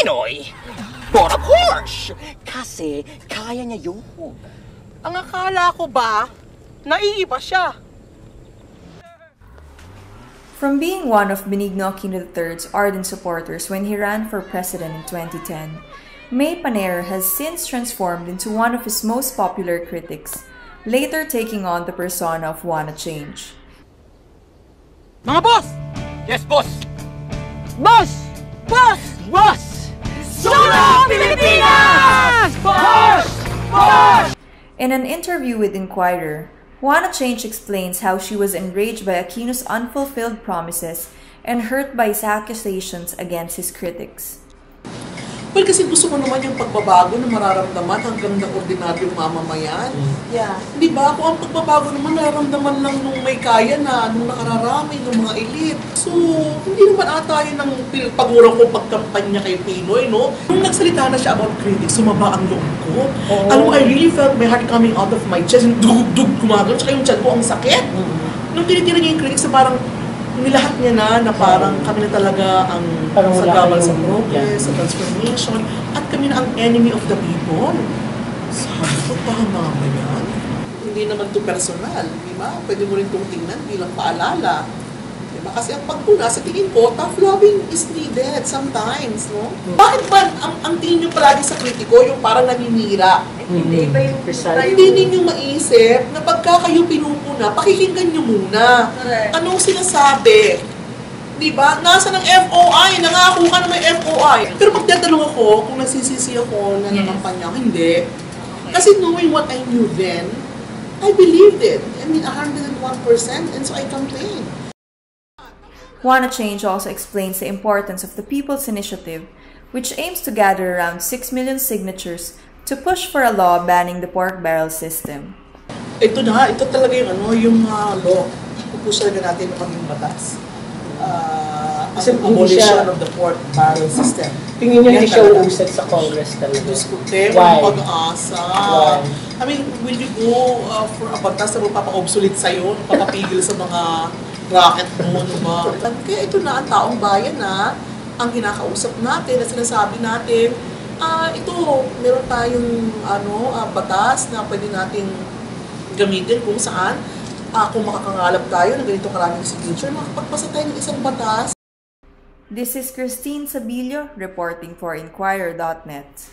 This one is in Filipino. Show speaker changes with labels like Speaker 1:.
Speaker 1: Pinoy. But of course, kasi kaya niya yun.
Speaker 2: Ang akala ko ba, naiiba siya.
Speaker 3: From being one of Benigno Aquino III's ardent supporters when he ran for president in 2010, May Panero has since transformed into one of his most popular critics, later taking on the persona of Wanna Change.
Speaker 1: Mga boss! Yes, boss!
Speaker 2: Boss! Boss!
Speaker 1: Boss! Solo Pilipinas! Boss! Boss!
Speaker 3: In an interview with Inquirer, Wanna Change explains how she was enraged by Aquino's unfulfilled promises and hurt by his accusations against his critics.
Speaker 4: Well, kasi gusto ko naman yung pagbabago na mararamdaman hanggang na ordinaryong mamamayan.
Speaker 2: Yeah.
Speaker 4: Di ba? Kung ang pagbabago naman nararamdaman lang nung may kaya na, nung nakararami, nung mga elite. So, hindi naman ata yun ang pagurang ko pagkampanya kay Pinoy, no? Nung nagsalita na siya about critics, sumaba ang loob ko. Alam mo, I really felt my heart coming out of my chest, and dug-dug gumagano, tsaka yung tiyan ko ang sakit. Nung tinitira niya yung critics, parang nilahat niya na parang kami na talaga ang sagabal sa progress, sa transformation, at kami na ang enemy of the people. Sabi ko, tama ba yan? Hindi naman to personal, di ba? Pwede mo rin itong tingnan bilang paalala. Di ba? Kasi ang pagpuna, sa tingin ko, tough loving is needed sometimes, no? Bakit ba ang tingin nyo palagi sa kritiko, yung parang naninira? Hindi ninyo maisip na pagka kayo pinupuna, pakikinggan nyo muna. Anong sinasabi? Diba? Nasa ng FOI, nangako ka na may FOI. Pero pagtatanong ako, kung nagsisisi ako na nangampanya, hindi. Kasi knowing what I knew then, I believed it. I mean, 101%, and so I campaigned.
Speaker 3: Wanna Change also explains the importance of the People's Initiative, which aims to gather around 6 million signatures to push for a law banning the pork barrel system.
Speaker 4: Ito talaga yung law. Pupush talaga natin na maging batas. Ang abolition of the pork barrel system.
Speaker 5: Tingin niyo hindi siya uusad sa Congress talaga?
Speaker 4: Diskute, pag-asa. I mean, will you go for a batas na magpapa-obsolete sa'yo, papapigil sa mga racket mo, diba? Kaya ito na ang taong bayan na ang kinakausap natin at sinasabi natin, ito, meron tayong batas na pwede nating gamitin kung saan kung makakangalap tayo ng ganito karaming signature, makapagpasa tayo ng isang batas.
Speaker 3: This is Christine Sabilio reporting for Inquirer.net.